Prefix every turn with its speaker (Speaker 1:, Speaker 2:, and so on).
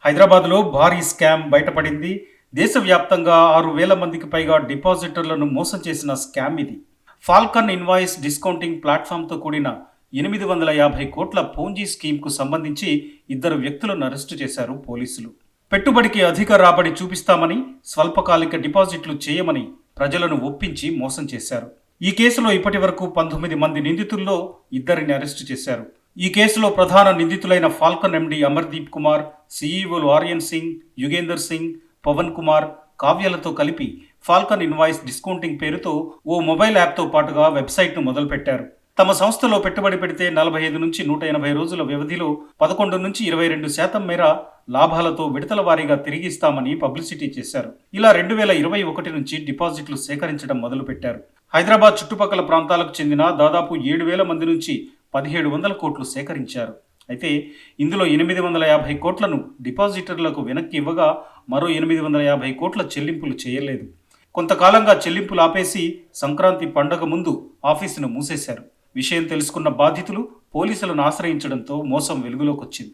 Speaker 1: హైదరాబాద్లో భారీ స్కామ్ బయటపడింది. దేశవ్యాప్తంగా 6,000 మందికి పైగా డిపాజిటర్లను మోసం చేసిన స్కామ్ ఇది. ఫాల్కన్ ఇన్వాయిస్ డిస్కౌంటింగ్ ప్లాట్ఫామ్తో కూడిన 850 కోట్ల పోంజీ స్కీమ్కు సంబంధించి ఇద్దరు వ్యక్తులను అరెస్టు చేశారు పోలీసులు. పెట్టుబడికి అధిక రాబడి చూపిస్తామని, స్వల్పకాలిక డిపాజిట్లు చేయమని ప్రజలను ఒప్పించి మోసం చేశారు. ఈ కేసులో ఇప్పటి వరకు 19 మంది నిందితుల్లో ఇద్దరిని అరెస్టు చేశారు. ఈ కేసులో ప్రధాన నిందితులైన ఫాల్కన్ ఎండి అమర్దీప్ కుమార్, సీఈఓలు ఆర్యన్ సింగ్, యుగేందర్ సింగ్, పవన్ కుమార్, కావ్యలతో కలిపి ఫాల్కన్ ఇన్వాయిస్ డిస్కౌంటింగ్ పేరుతో ఓ మొబైల్ యాప్తో పాటుగా వెబ్సైట్ను మొదలుపెట్టారు. తమ సంస్థలో పెట్టుబడి పెడితే 45 నుంచి 180 రోజుల వ్యవధిలో 11 నుంచి 22% మేర లాభాలతో విడతల వారీగా తిరిగిస్తామని పబ్లిసిటీ చేశారు. ఇలా 2021 నుంచి డిపాజిట్లు సేకరించడం మొదలుపెట్టారు. హైదరాబాద్ చుట్టుపక్కల ప్రాంతాలకు చెందిన దాదాపు 7,000 మంది నుంచి 1,700 కోట్లు సేకరించారు. అయితే ఇందులో 850 కోట్లను డిపాజిటర్లకు వెనక్కి ఇవ్వగా మరో 850 కోట్ల చెల్లింపులు చేయలేదు. కొంతకాలంగా చెల్లింపులు ఆపేసి సంక్రాంతి పండగ ముందు ఆఫీసును మూసేశారు. విషయం తెలుసుకున్న బాధితులు పోలీసులను ఆశ్రయించడంతో మోసం వెలుగులోకొచ్చింది.